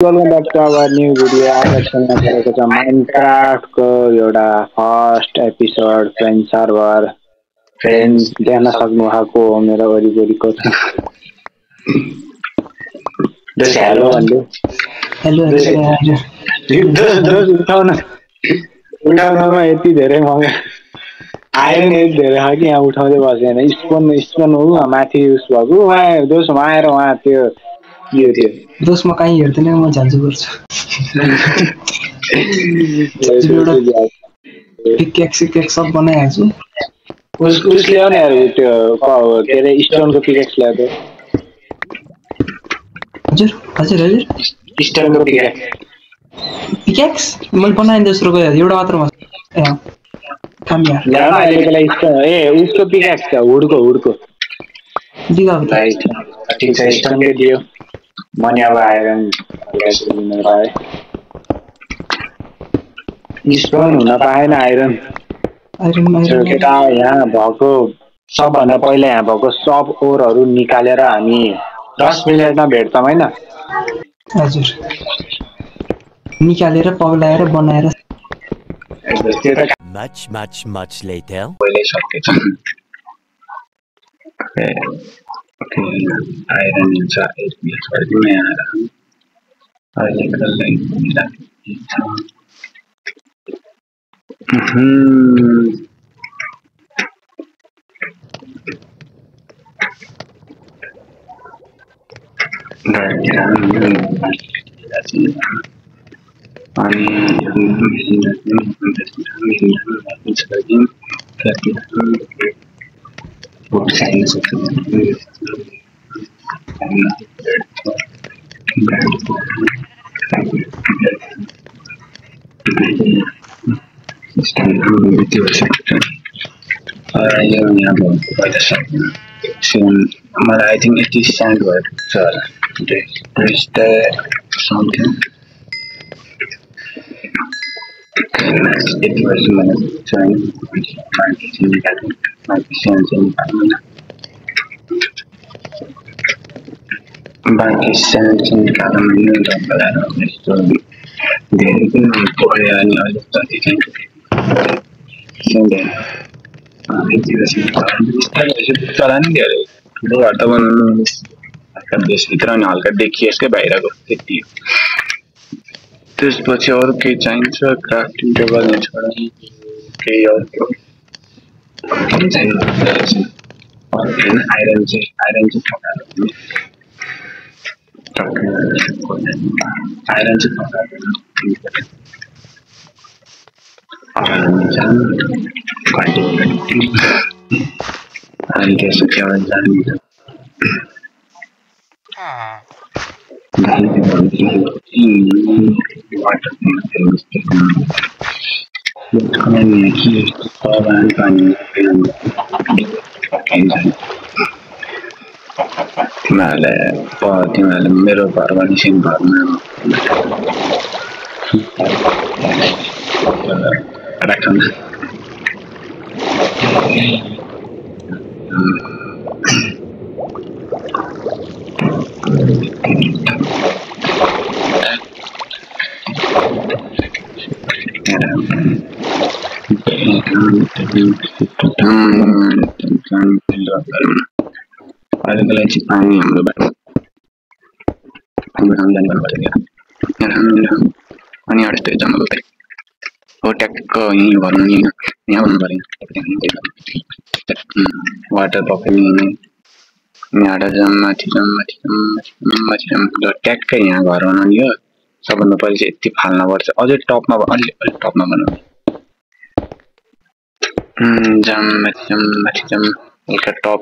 Welcome back to our new video. आजसँग परेको छ माइनक्राफ्टको एउटा first episode friend server friends देख्न सक्नु भएको हो मेरो वरिपरिको दोस्त हेलो भन्दै हेलो दोस्त उठाउनमा यति धेरै मगा आइरन यति धेरै छ कि यहाँ उठाउँदै बसेन स्पोन हो माथि उस भएको उहाँ दोस्त आएर उहाँ त्यो दोस्त म कहीँ हेर्दैन म झान्छु गर्छु पिकेक्स सब बनाइहाल्छु उसले ल्याउने त्यो के अरे स्टोनको पिकेक्स ल्याएको हजुर हजुर हजुर स्टोनको पिकेक्स मैले बनाएँ दोस्रो गयो एउटा मात्र उसको पिकेक्स छ हुडको ठिक छ स्टोनकै दियो मनी अब आइरन स्टोन हुन पाएन आइरन केटा यहाँ भएको सबभन्दा पहिला यहाँ भएको सब ओरहरू निकालेर हामी 10 मिनेटमा भेट्छौँ होइन हजुर निकालेर पग्लाएर बनाएर much later पहिले सकेछ आइरन हुन्छ मलाई आई थिंक यति स्यान्ड भएको छ something यति वर्ष मलाई चाहिँ बाँकी स्यान्ड चाहिँ निकाल्न मैले तपाईँलाई यस्तो धेरै पनि पढ्यो अनि अलिक जति चाहिँ चला नि धेरै ठुलो घर त बनाउनु हल्का देशभित्र अनि हल्का देखिएसकै बाहिरको त्यति त्यसपछि अरू केही चाहिन्छ क्राफ्टिङ टेबल छोडा केही अरू आइरन चाहिँ आइरन अनि त्यसपछि अब जाने तिमीहरूले मेरो घरमा निस्किनु घरमा राख्नु अहिलेको लागि चाहिँ पानी हाम्रो अनि एउटा यस्तै जङ्गल हो ट्याक्क यहीँ गर्नु नि यहाँ भन्नु पऱ्यो वाटर पक्रिने यहाँबाट माथि ट्याक्कै यहाँ घर बनाउने हो सबभन्दा पहिले चाहिँ यति फाल्नुपर्छ अझै टपमा अलिक टपमा बनाउने माथि हल्का टप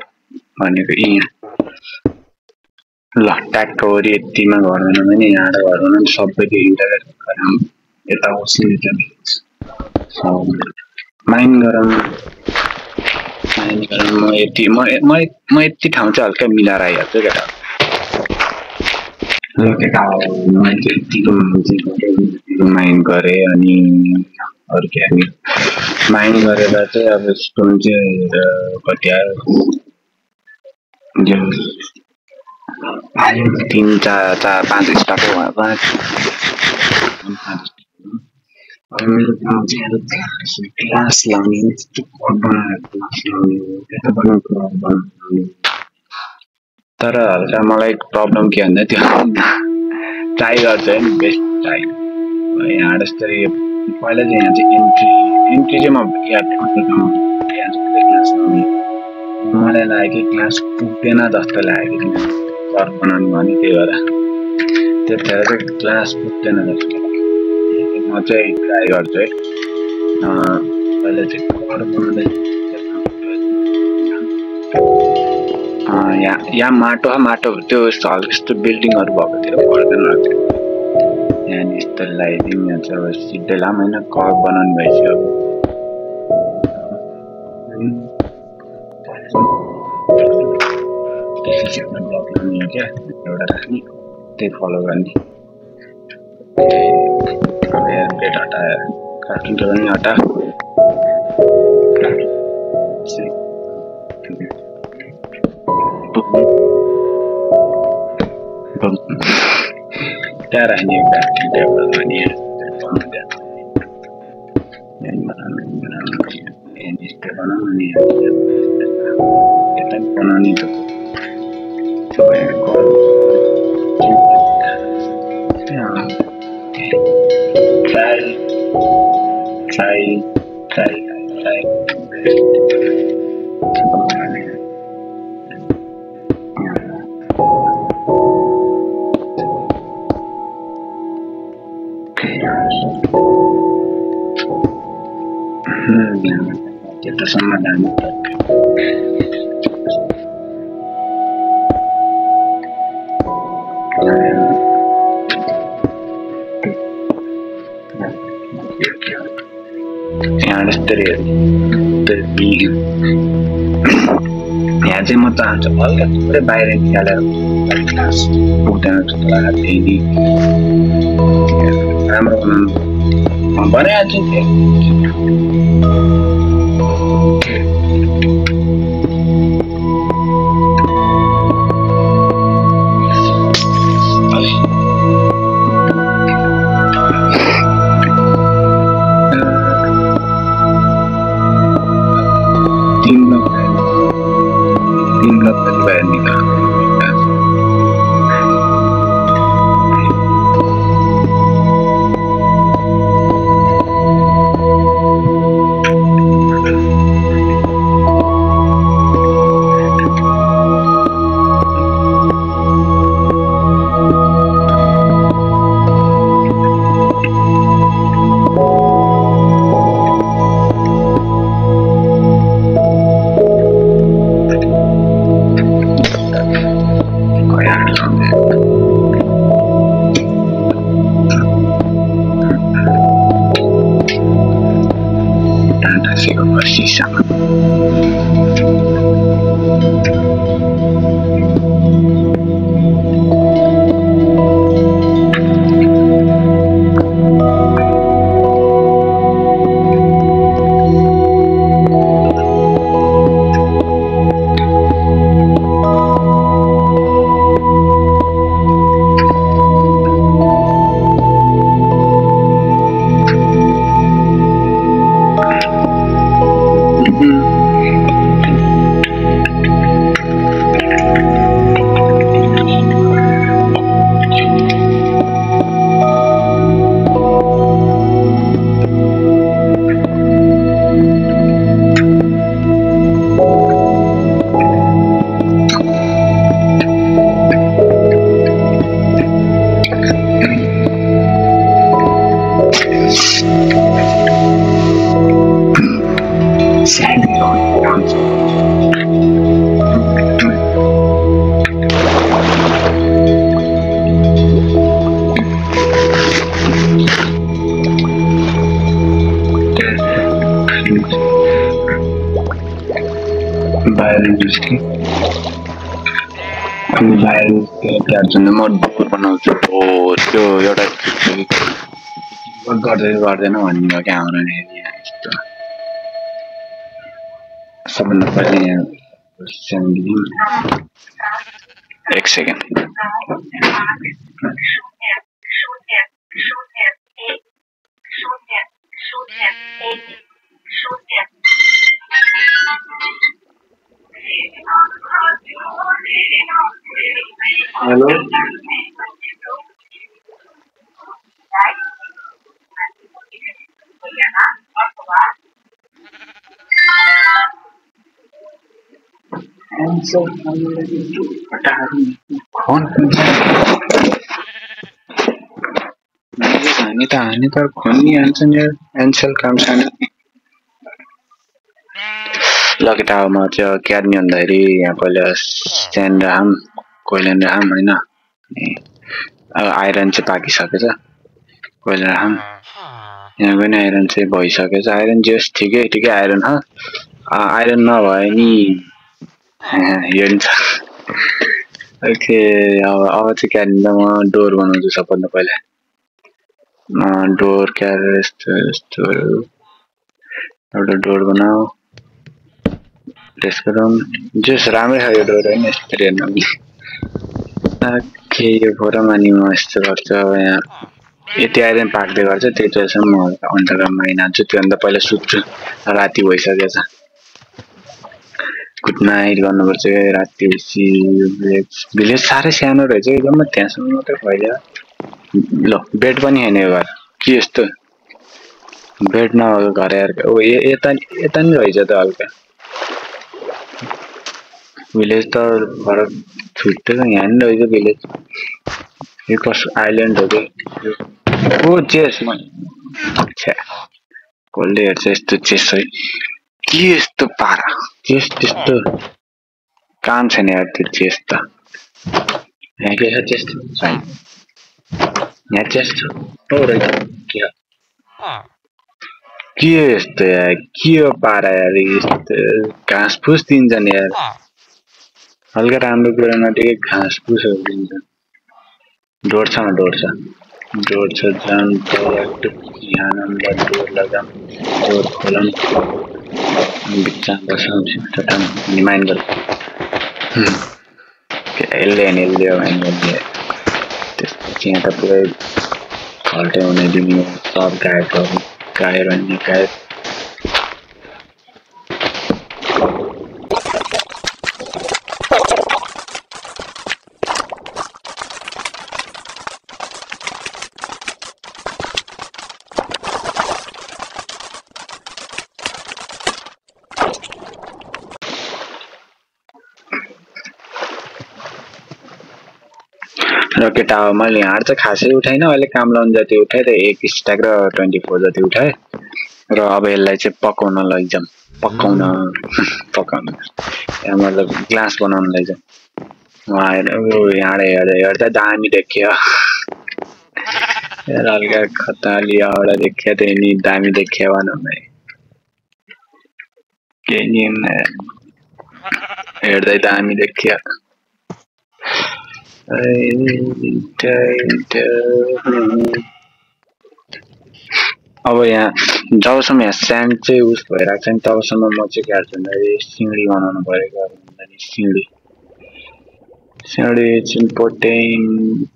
भनेको यहाँ ल ट्याक्क वरि यतिमा घर बनाउनु भने यहाँबाट घर बनाउनु सबैको इन्टरनेट यता माइन गरौँ म यति ठाउँ चाहिँ हल्का मिलाएर आइहाल्छु केटा ल केटा मैले यतिको माइन गरेँ अनि अरू के माइन गरेर चाहिँ अब स्टोन चाहिँ कति आयो 3 4 5 स्टाकै भयो 5 मेरो काम चाहिँ क्लास लाउने तर हल्का मलाई प्रब्लम के भन्दा त्यो ट्राई गर्छ नि बेस्ट ट्राई यहाँ जस्तै पहिला चाहिँ यहाँ चाहिँ एन्ट्री चाहिँ म याद क्लास लाउने मलाई लाग्यो कि क्लास पुग्दैन जस्तो लाग्यो कि कर बनाउनु भने त्यही भएर त्यतिखेर चाहिँ क्लास पुग्दैन जस्तो लाग्यो म चाहिँ ट्राई गर्छु है पहिला चाहिँ कर बनाउँदै यहाँ माटो त्यो यस्तो बिल्डिङहरू भएकोतिर पर्दैन यहाँ यस्तो लगाइदिउँ यहाँ चाहिँ अब सिधै लाम होइन कर बनाउनु भइसक्यो क्या एउटा राख्ने त्यही फलो गर्ने प्लेट हटाएर कार्टुन पनि हटा त्यहाँ राख्ने कार्टुन टेबल पनि बनाउने यता बनाउने try kita sama dan यहाँ चाहिँ म चाहन्छु हल्का थोरै बाहिर निकालेर क्लास पुग्दैन जस्तो लाग्छ नि राम्रो बनाउनु बनाइहाल्छु गर्दैन भन्ने हो क्या हाम्रो यस्तो सबभन्दा पहिले एक सेकेन्ड हेलो हानि त खन्नी हान्छ नि एन्सल काम छैन ल केटा म चाहिँ अकेडमी भन्दाखेरि यहाँ पहिला स्ट्यान्ड कोइलन राम होइन आइरन चाहिँ पाकिसकेछ कोइलन राम यहाँ पनि आइरन चाहिँ भइसकेछ आइरन जस ठिकै आइरन आइरन नभए नि यो नि छ ओके अब चाहिँ क्यारिन म डोर बनाउँछु सबभन्दा पहिला डोर क्यारेर यस्तो एउटा डोर बनाऊ त्यसको रङ जस राम्रै छ यो डोर होइन यस्तो हेर्नु ओके यो फोरम अनि म यस्तो गर्छु अब यहाँ यति आइरन पाक्दै गर्छ त्यति बेलासम्म म अन्डरग्राउन्डमा हिँड्छु त्योभन्दा पहिला सुत्छु राति भइसकेछ गुड नाइट गर्नुपर्छ राति भिलेज साह्रै सानो रहेछ एकदम त्यहाँसम्म मात्रै फैल्यो ल बेड पनि छैन यो घर के यस्तो बेड नभएको घर यार ओ यता नि रहेछ त हल्का भिलेज त फरक छुट्टै छ यहाँ नि रहेछ भिलेज यो कस आइल्यान्ड हो कि ओ चेस छ्या कसले हेर्छ यस्तो चेस है के यस्तो पारा चेस त्यस्तो काम छैन यार त्यो चेस त यहाँ के छ चेस छैन यहाँ चेस छ हो रहेछ के यस्तो यार के हो पारा यार यस्तो घाँस फुस दिन्छन् यार हल्का राम्रो कुरामा ठिकै घाँस फुसहरू दिन्छ डोर छ जान यहाँ नम्बर डोर लगाम डोर खोलम बिच्चा बसौँ चट्टान माइन गर यसले माइन गर्ने त्यसपछि यहाँ त पुरै खल्टे हुने दिने सब गाएर अनि गायब र केटा मैले यहाँ चाहिँ खासै उठाइन अहिले काम लाउनु जति उठाएँ त 1 स्ट्याक र 24 जति उठाएँ र अब यसलाई चाहिँ पकाउन लैजाउँ पकाउन यहाँ मतलब ग्लास बनाउन लैजाउँ आएर यहाँ हेर्दा दामी देखियो हल्का खतरली एउटा देखियो त नि दामी देखियो भनौँ न के नि हेर्दै दामी देखियो अब यहाँ जबसम्म यहाँ स्यान्ड चाहिँ उस भइरहेको छ नि तबसम्म म चाहिँ के गर्छु भन्दाखेरि सिँढी बनाउनु परेको सिँढी इट्स इम्पोर्टेन्ट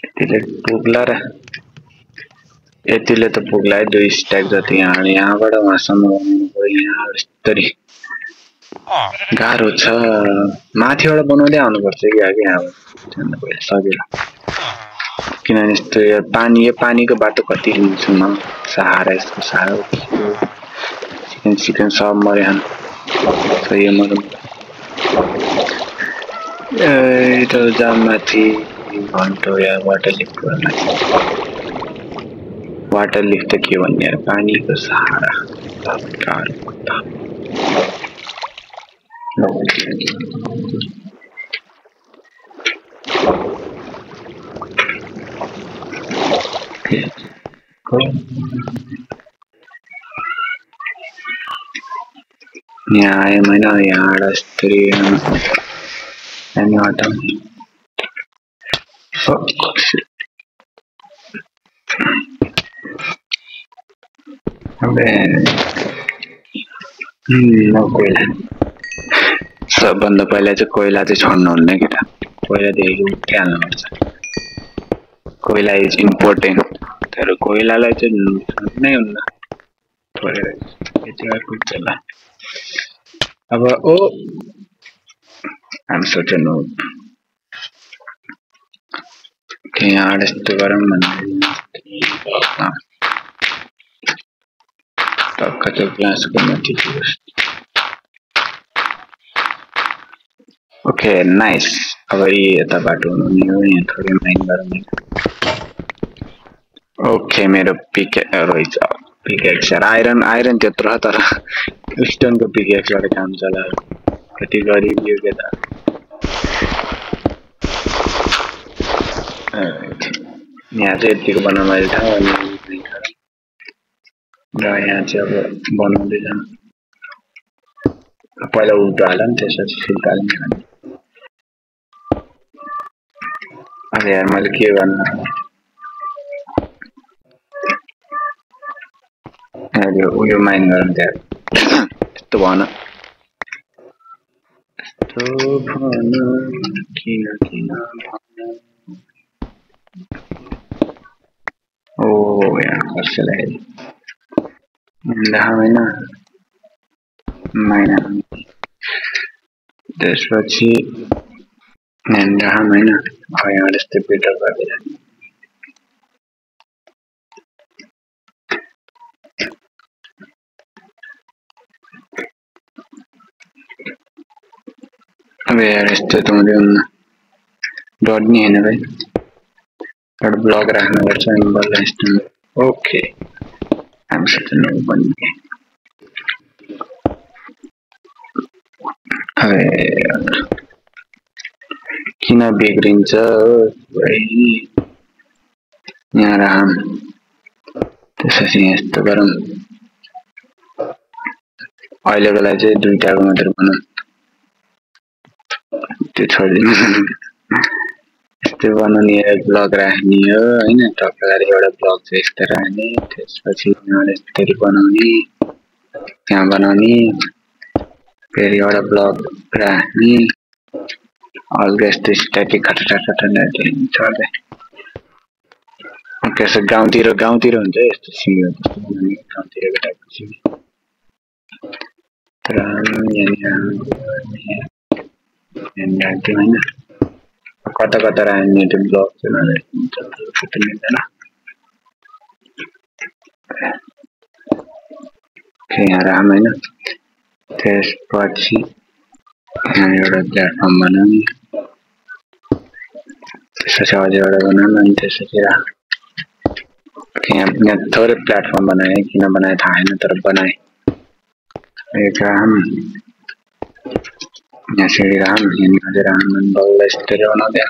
यतिले पुग्ला र यतिले त पुग्ला है 2 स्ट्याक जति यहाँबाट वहाँसम्म बनाउनु पर्यो यहाँ यस्तरी गाह्रो छ माथिबाट बनाउँदै आउनुपर्छ कि यहाँबाट पहिला सजिलो किनभने यस्तो यो पानीको बाटो कति लिन्छु म सहारा यसको साह्रो चिकन सब मर्यो सही मरौँ त जाम माथि घन्टो या वाटर लिफ्ट त के भन्ने यार पानीको सहारा यहाँ आएँ होइन यहाँबाट यस्तरी हामी हटाउँ कोइला सबभन्दा पहिला चाहिँ कोइला चाहिँ छोड्नुहुन्न केटा कोइलादेखि उठिहाल्नुपर्छ कोइला इज इम्पोर्टेन्ट तर कोइलालाई चाहिँ छोड्नै हुन्न छोडेर यति अर्को चला अब ओ I'm such a noob okay यहाँ यस्तो गरौँ भने टक्क त्यो ग्लासको माथि ओके नाइस अब यता बाटो हुनु हो यहाँ थोरै माइन गरौँ ओके मेरो रहेछ पिकेक्स आइरन त्यत्रो तर स्टोनको पिकेक्सबाट काम चला कति गरिब यो केटा यहाँ चाहिँ यतिको बनाउनु मैले थाहा र यहाँ चाहिँ अब बनाउँदै जानु पहिला उल्टो हाल नि त्यसपछि फिल्ट हाल्ने अब यार मैले के गर्नु उयो माइन गरौँ त्यहाँ त्यस्तो भन किन ओ यहाँ कसैलाई होइन मैना त्यसपछि होइन यहाँ यस्तै बेटर गरेर अब यार यस्तो त हुँदैन डट नि हैन भाइ एउटा ब्लग राख्नुपर्छ अनि बल्ल यस्तो ओके हामी सबै बन्ने किन बिग्रिन्छ भाइ यहाँ राम त्यसपछि यस्तो गरौँ अहिलेको लागि चाहिँ दुईटाको मात्र बनाऊँ त्यो छोडिदिनु यस्तो बनाउने ब्लग राख्ने हो होइन टक्कले एउटा ब्लग चाहिँ यस्तो राख्ने त्यसपछि यस्तरी बनाउने यहाँ बनाउने फेरि एउटा ब्लग राख्ने अलगा यस्तो स्ट्याटिक खटखट चल्दै ओके सो गाउँतिर हुन्छ यस्तो सिङ्गल जस्तो बनाउने गाउँतिरको टाइपको सिङ्गल तर राख्थ्यौँ होइन कता राख्ने त्यो ब्लग चाहिँ मिल्दैन यहाँ राम होइन त्यसपछि यहाँ एउटा प्लेटफर्म बनाउने त्यसपछि अझै एउटा बनाऊँ अनि त्यसपछि यहाँ थोरै प्लेटफर्म बनाएँ किन बनाएँ थाहा छैन तर बनाएँ एक राम यहाँ सिँढी राम यहाँ अझै राम अनि बल्ल यस्तरी बनाउँदै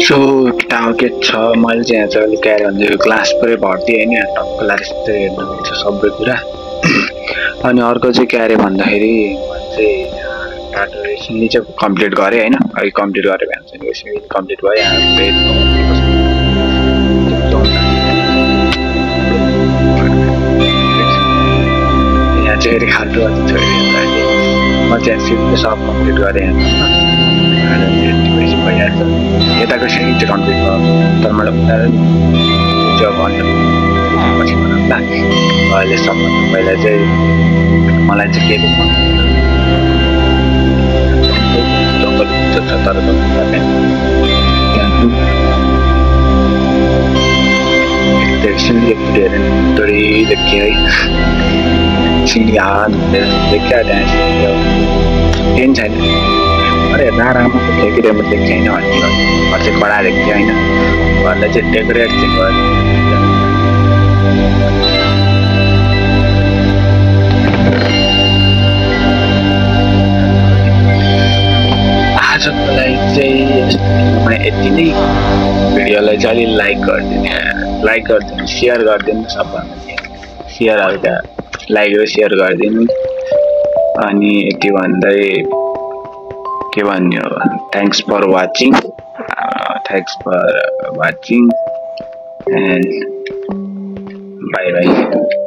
सो टाउकेट छ मैले चाहिँ यहाँ चाहिँ अलिक क्यारी हुन्छ यो ग्लास पुरै भर्ती होइन टक्कलाई यस्तै हेर्नु मिल्छ सबै कुरा अनि अर्को चाहिँ क्यारे भन्दाखेरि मैले चाहिँ टाटो रेसिङ चाहिँ कम्प्लिट गरेँ होइन अघि कम्प्लिट गरेँ भने चाहिँ रेसिङ कम्प्लिट भयो चाहिँ खाल्टो छोडिदियो म चाहिँ सिधै सब कम्प्लिट गरेँ भइहाल्छ यताको सेकेन्ड चाहिँ कम्प्लिट भयो तर मैले उनीहरू जब पछि बनाउँदा अहिले सबभन्दा पहिला चाहिँ मलाई चाहिँ के जङ्गल छ तर थोड़ी देखी है सिंह देखा केही छैन अरे राम्रो देखिरहेको देखेको छैन भन्ने चाहिँ कडा देख्थ्यो होइन घरलाई चाहिँ डेकोरेट चाहिँ गर्यो आजको लागि चाहिँ यति नै भिडियोलाई चाहिँ अलि लाइक गरिदिनु सेयर गरिदिनु सबभन्दा सेयर हल्का लाइक र सेयर गरिदिनु अनि यति भन्दै के भन्ने हो thanks for watching and bye by